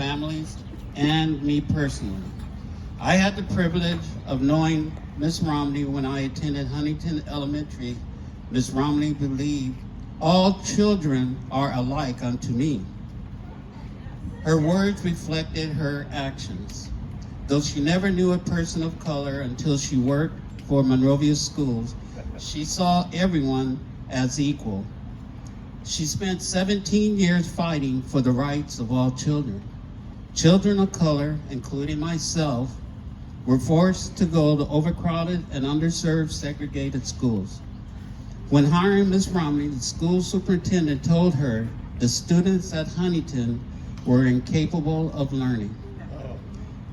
families, and me personally. I had the privilege of knowing Miss Romney when I attended Huntington Elementary. Miss Romney believed all children are alike unto me. Her words reflected her actions. Though she never knew a person of color until she worked for Monrovia schools, she saw everyone as equal. She spent 17 years fighting for the rights of all children. Children of color, including myself, were forced to go to overcrowded and underserved segregated schools. When hiring Ms. Romney, the school superintendent told her the students at Huntington were incapable of learning.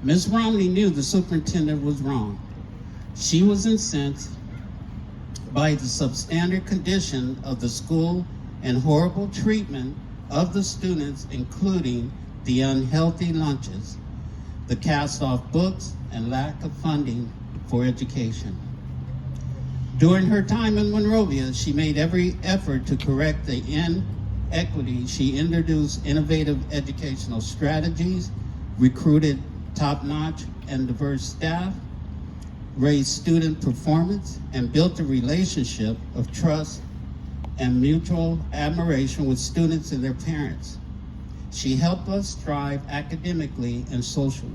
Ms. Romney knew the superintendent was wrong. She was incensed by the substandard condition of the school and horrible treatment of the students, including the unhealthy lunches, the cast-off books, and lack of funding for education. During her time in Monrovia, she made every effort to correct the inequity. She introduced innovative educational strategies, recruited top-notch and diverse staff, raised student performance, and built a relationship of trust and mutual admiration with students and their parents. She helped us thrive academically and socially.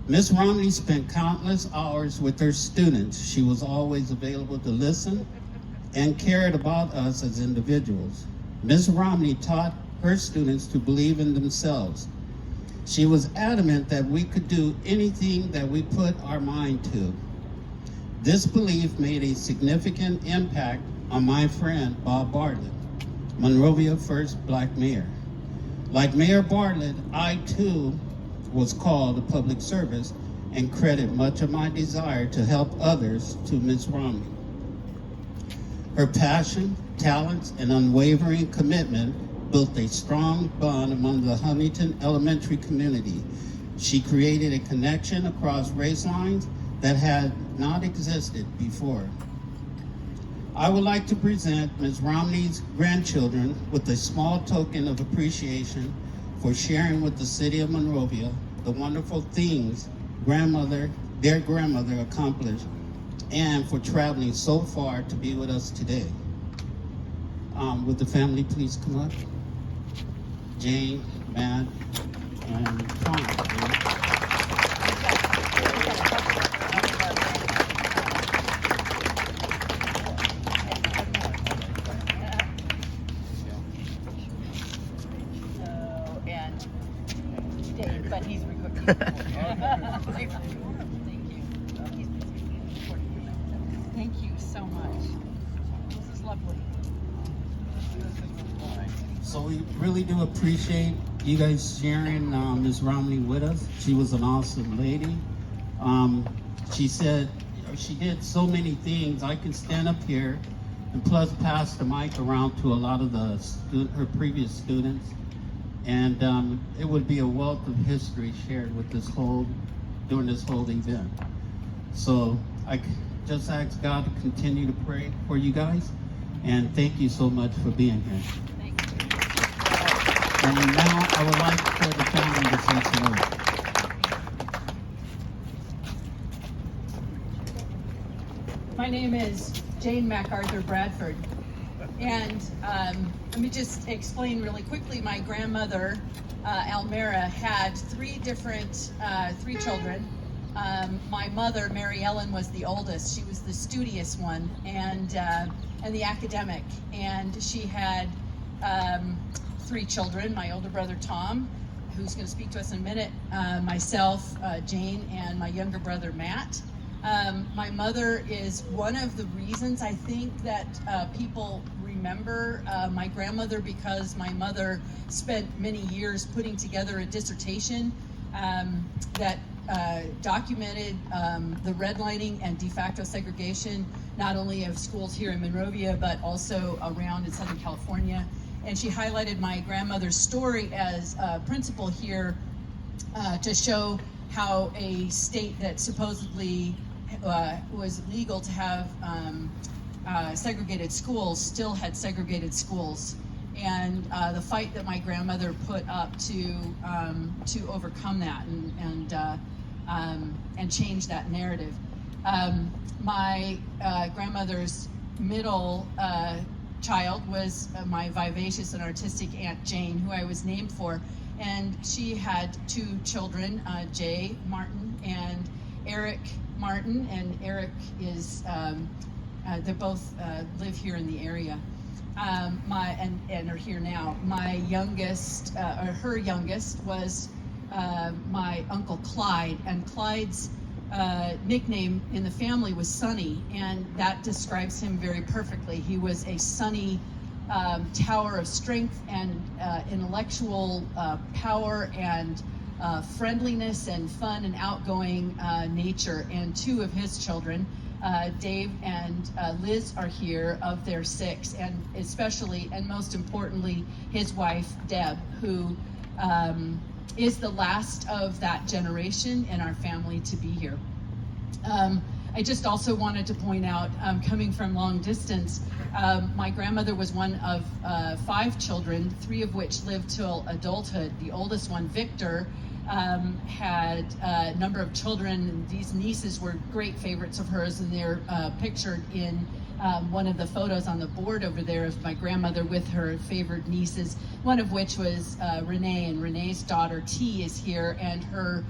Ms. Romney spent countless hours with her students. She was always available to listen and cared about us as individuals. Ms. Romney taught her students to believe in themselves. She was adamant that we could do anything that we put our mind to. This belief made a significant impact on my friend, Bob Bartlett, Monrovia's first black mayor. Like Mayor Bartlett, I too was called to public service and credit much of my desire to help others to Ms. Romney. Her passion, talents, and unwavering commitment built a strong bond among the Huntington Elementary community. She created a connection across race lines that had not existed before. I would like to present Ms. Romney's grandchildren with a small token of appreciation for sharing with the city of Monrovia the wonderful things their grandmother accomplished, and for traveling so far to be with us today. Would the family please come up? Jane, Matt, and Tom. But he's recording. Thank you so much. This is lovely. So we really do appreciate you guys sharing Ms. Romney with us. She was an awesome lady. She said she did so many things. I can stand up here and plus pass the mic around to a lot of her previous students. And it would be a wealth of history shared with during this whole event. So I just ask God to continue to pray for you guys, and thank you so much for being here. Thank you. And now I would like for the family to say some words. My name is Jane MacArthur Bradford. And let me just explain really quickly. My grandmother, Almera, had three children. My mother, Mary Ellen, was the oldest. She was the studious one and the academic. And she had three children. My older brother, Tom, who's going to speak to us in a minute, myself, Jane, and my younger brother, Matt. My mother is one of the reasons I think that people remember my grandmother, because my mother spent many years putting together a dissertation that documented the redlining and de facto segregation, not only of schools here in Monrovia, but also around in Southern California. And she highlighted my grandmother's story as a principal here to show how a state that supposedly was legal to have segregated schools still had segregated schools. and the fight that my grandmother put up to overcome that and change that narrative. My grandmother's middle child was my vivacious and artistic Aunt Jane, who I was named for, and she had two children, Jay Martin and Eric Martin, and Eric is they both live here in the area. And are here now. My youngest, or her youngest, was my Uncle Clyde, and Clyde's nickname in the family was Sunny, and that describes him very perfectly. He was a sunny tower of strength and intellectual power and friendliness and fun and outgoing nature. And two of his children, Dave and Liz, are here of their 6, and especially and most importantly his wife Deb, who is the last of that generation in our family to be here. I just also wanted to point out, coming from long distance, my grandmother was one of 5 children, 3 of which lived till adulthood. The oldest one, Victor, had a number of children. These nieces were great favorites of hers, and they're pictured in one of the photos on the board over there of my grandmother with her favored nieces, one of which was Renee, and Renee's daughter T is here, and her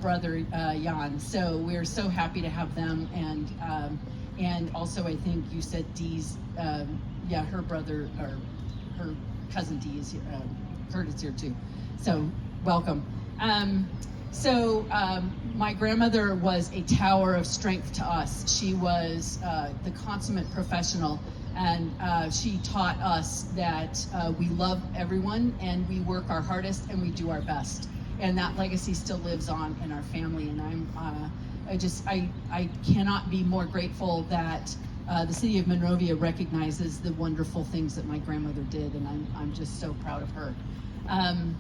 brother Jan. So we're so happy to have them, and also I think you said Dee's, her brother, or her cousin Dee is here, Kurt is here too. So welcome. My grandmother was a tower of strength to us. She was the consummate professional, and she taught us that we love everyone and we work our hardest and we do our best. And that legacy still lives on in our family. And I cannot be more grateful that the city of Monrovia recognizes the wonderful things that my grandmother did, and I'm just so proud of her. I'm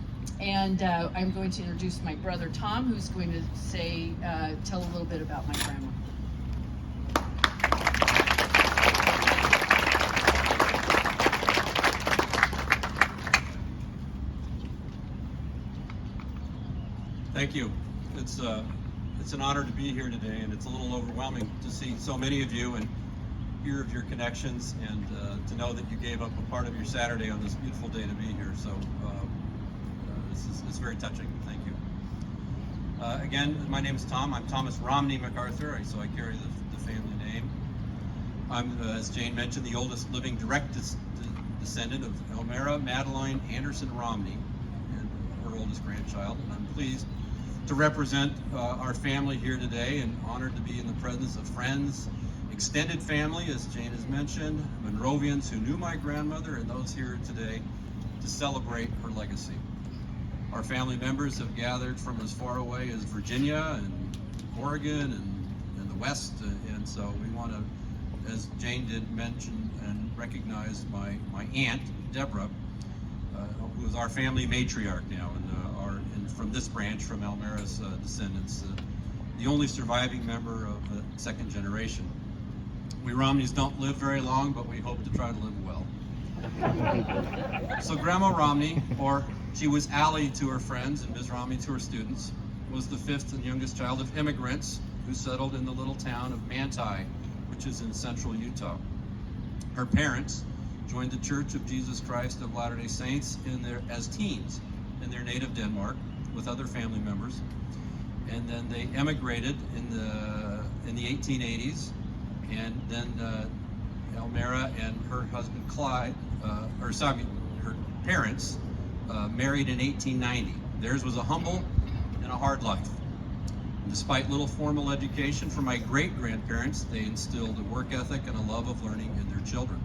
going to introduce my brother Tom, who's going to tell a little bit about my grandma. Thank you. It's an honor to be here today, and it's a little overwhelming to see so many of you and hear of your connections, and to know that you gave up a part of your Saturday on this beautiful day to be here. So it's very touching. Thank you. Again, my name is Tom. I'm Thomas Romney MacArthur, so I carry the family name. I'm, as Jane mentioned, the oldest living direct descendant of Almera Madeline Anderson Romney, and her oldest grandchild. And I'm pleased to represent our family here today, and honored to be in the presence of friends, extended family, as Jane has mentioned, Monrovians who knew my grandmother, and those here today to celebrate her legacy. Our family members have gathered from as far away as Virginia and Oregon and the West, and so we want to, as Jane did mention, and recognize my aunt, Deborah, who is our family matriarch now, and from this branch, from Almera's descendants, the only surviving member of the 2nd generation. We Romneys don't live very long, but we hope to try to live well. So Grandma Romney, or she was Allie to her friends and Ms. Romney to her students, was the 5th and youngest child of immigrants who settled in the little town of Manti, which is in central Utah. Her parents joined the Church of Jesus Christ of Latter-day Saints as teens in their native Denmark with other family members, and then they emigrated in the 1880s, and then Almera and her husband Clyde, her parents married in 1890. Theirs was a humble and a hard life. Despite little formal education from my great-grandparents, they instilled a work ethic and a love of learning in their children.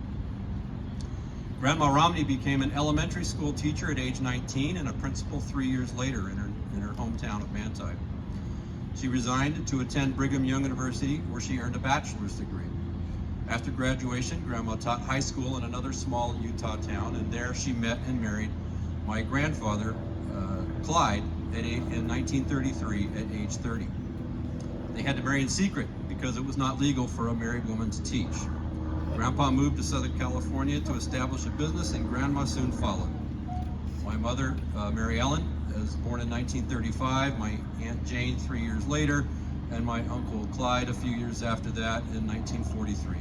Grandma Romney became an elementary school teacher at age 19 and a principal 3 years later in her hometown of Manti. She resigned to attend Brigham Young University, where she earned a bachelor's degree. After graduation, Grandma taught high school in another small Utah town, and there she met and married my grandfather, Clyde, in 1933 at age 30. They had to marry in secret because it was not legal for a married woman to teach. Grandpa moved to Southern California to establish a business, and Grandma soon followed. My mother, Mary Ellen, was born in 1935, my Aunt Jane 3 years later, and my Uncle Clyde a few years after that in 1943.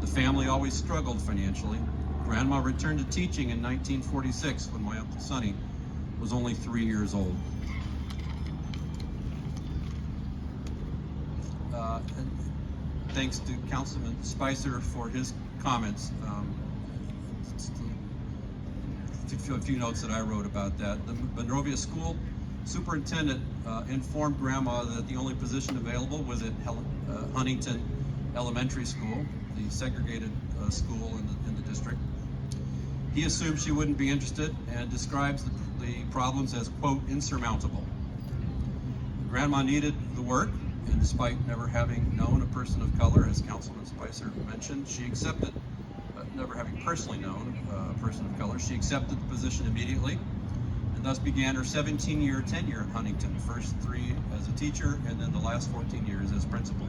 The family always struggled financially. Grandma returned to teaching in 1946 when my Uncle Sonny was only 3 years old. And thanks to Councilman Spicer for his comments. A few notes that I wrote about that. The Monrovia School Superintendent informed Grandma that the only position available was at Huntington Elementary School, the segregated school in the district. He assumed she wouldn't be interested and describes the problems as, quote, insurmountable. Grandma needed the work, and despite never having known a person of color, as Councilman Spicer mentioned, she accepted, never having personally known a person of color, she accepted the position immediately, and thus began her 17-year tenure at Huntington, first 3 as a teacher, and then the last 14 years as principal.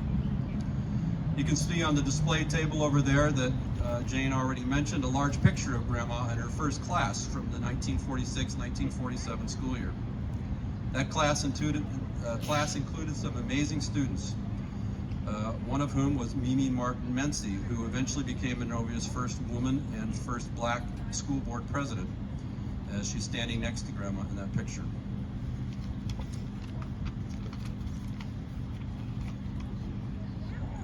You can see on the display table over there that Jane already mentioned a large picture of Grandma in her first class from the 1946-1947 school year. That class included some amazing students, one of whom was Mimi Martin Mency, who eventually became Monrovia's first woman and first black school board president, as she's standing next to Grandma in that picture.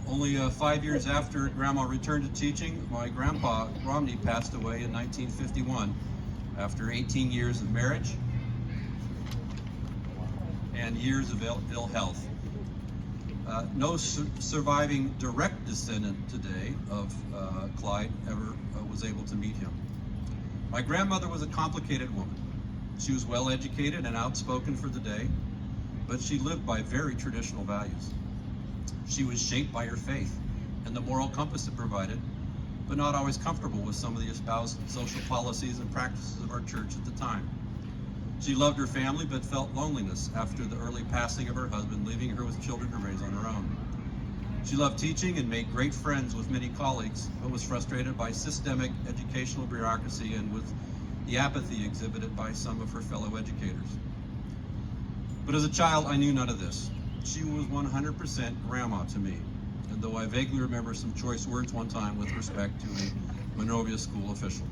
Only 5 years after Grandma returned to teaching, my grandpa, Romney, passed away in 1951 after 18 years of marriage and years of ill health. No surviving direct descendant today of Clyde ever was able to meet him. My grandmother was a complicated woman. She was well educated and outspoken for the day, but she lived by very traditional values. She was shaped by her faith and the moral compass it provided, but not always comfortable with some of the espoused social policies and practices of our church at the time. She loved her family, but felt loneliness after the early passing of her husband, leaving her with children to raise on her own. She loved teaching and made great friends with many colleagues, but was frustrated by systemic educational bureaucracy and with the apathy exhibited by some of her fellow educators. But as a child, I knew none of this. She was 100% Grandma to me, and though I vaguely remember some choice words one time with respect to a Monrovia school official.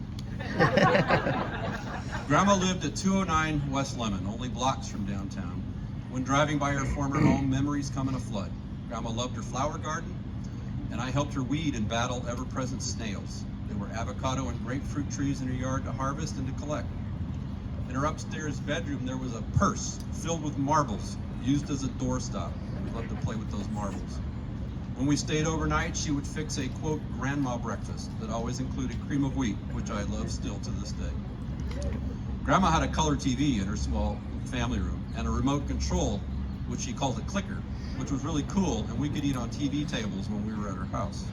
Grandma lived at 209 West Lemon, only blocks from downtown. When driving by her former home, memories come in a flood. Grandma loved her flower garden, and I helped her weed and battle ever-present snails. There were avocado and grapefruit trees in her yard to harvest and to collect. In her upstairs bedroom, there was a purse filled with marbles, used as a doorstop. We loved to play with those marbles. When we stayed overnight, she would fix a, quote, grandma breakfast that always included cream of wheat, which I love still to this day. Grandma had a color TV in her small family room and a remote control, which she called a clicker, which was really cool, and we could eat on TV tables when we were at her house.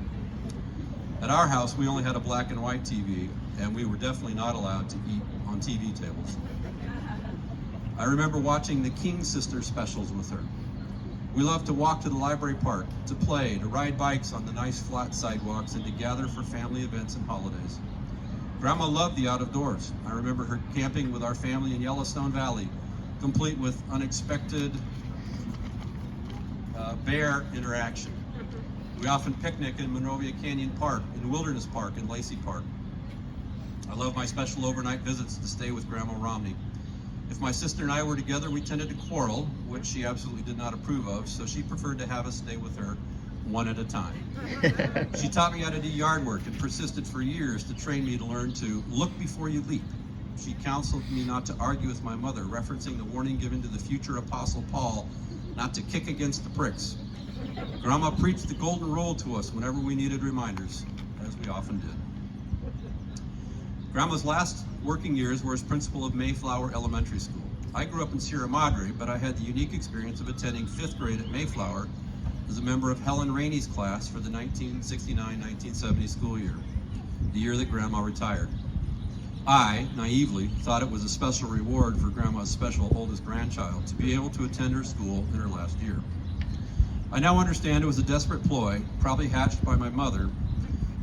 At our house, we only had a black and white TV, and we were definitely not allowed to eat on TV tables. I remember watching the King Sisters specials with her. We loved to walk to the library park, to play, to ride bikes on the nice flat sidewalks, and to gather for family events and holidays. Grandma loved the out of doors. I remember her camping with our family in Yellowstone Valley, complete with unexpected bear interaction. We often picnic in Monrovia Canyon Park, in Wilderness Park, and Lacey Park. I love my special overnight visits to stay with Grandma Romney. If my sister and I were together, we tended to quarrel, which she absolutely did not approve of, so she preferred to have us stay with her one at a time. She taught me how to do yard work and persisted for years to train me to learn to look before you leap. She counseled me not to argue with my mother, referencing the warning given to the future Apostle Paul not to kick against the pricks. Grandma preached the golden rule to us whenever we needed reminders, as we often did. Grandma's last working years were as principal of Mayflower Elementary School. I grew up in Sierra Madre, but I had the unique experience of attending 5th grade at Mayflower as a member of Helen Rainey's class for the 1969-1970 school year, the year that Grandma retired. I, naively, thought it was a special reward for Grandma's special oldest grandchild to be able to attend her school in her last year. I now understand it was a desperate ploy, probably hatched by my mother,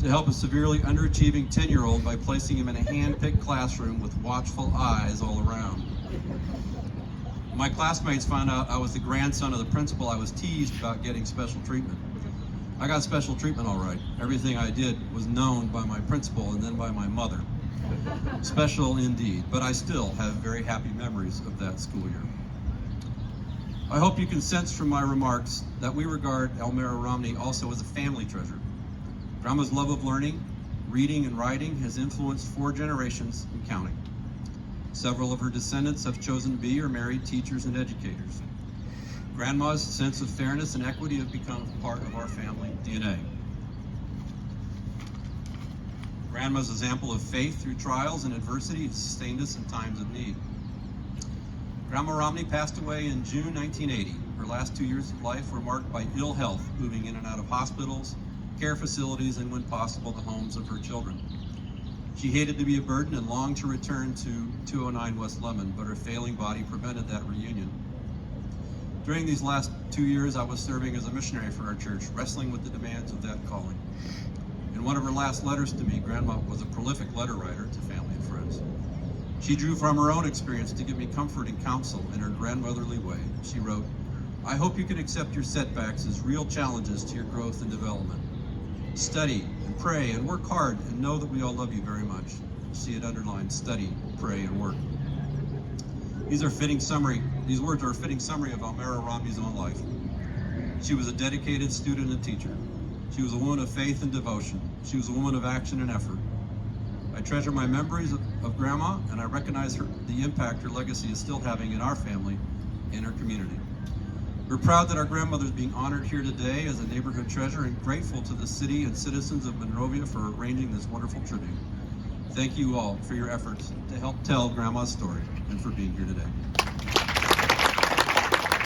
to help a severely underachieving 10-year-old by placing him in a hand-picked classroom with watchful eyes all around. When my classmates found out I was the grandson of the principal, I was teased about getting special treatment. I got special treatment all right. Everything I did was known by my principal and then by my mother. Special indeed, but I still have very happy memories of that school year. I hope you can sense from my remarks that we regard Almera Romney also as a family treasure. Grandma's love of learning, reading, and writing has influenced 4 generations and counting. Several of her descendants have chosen to be or married teachers and educators. Grandma's sense of fairness and equity have become part of our family DNA. Grandma's example of faith through trials and adversity has sustained us in times of need. Grandma Romney passed away in June 1980. Her last 2 years of life were marked by ill health, moving in and out of hospitals, care facilities, and when possible, the homes of her children. She hated to be a burden and longed to return to 209 West Lemon, but her failing body prevented that reunion. During these last 2 years, I was serving as a missionary for our church, wrestling with the demands of that calling. In one of her last letters to me, Grandma was a prolific letter writer to family and friends. She drew from her own experience to give me comfort and counsel in her grandmotherly way. She wrote, "I hope you can accept your setbacks as real challenges to your growth and development. Study and pray and work hard and know that we all love you very much." See it underlined: study, pray, and work. These words are a fitting summary of Almera Romney's own life. She was a dedicated student and teacher. She was a woman of faith and devotion. She was a woman of action and effort. I treasure my memories of Grandma, and I recognize the impact her legacy is still having in our family and our community. We're proud that our grandmother is being honored here today as a neighborhood treasure, and grateful to the city and citizens of Monrovia for arranging this wonderful tribute. Thank you all for your efforts to help tell Grandma's story and for being here today.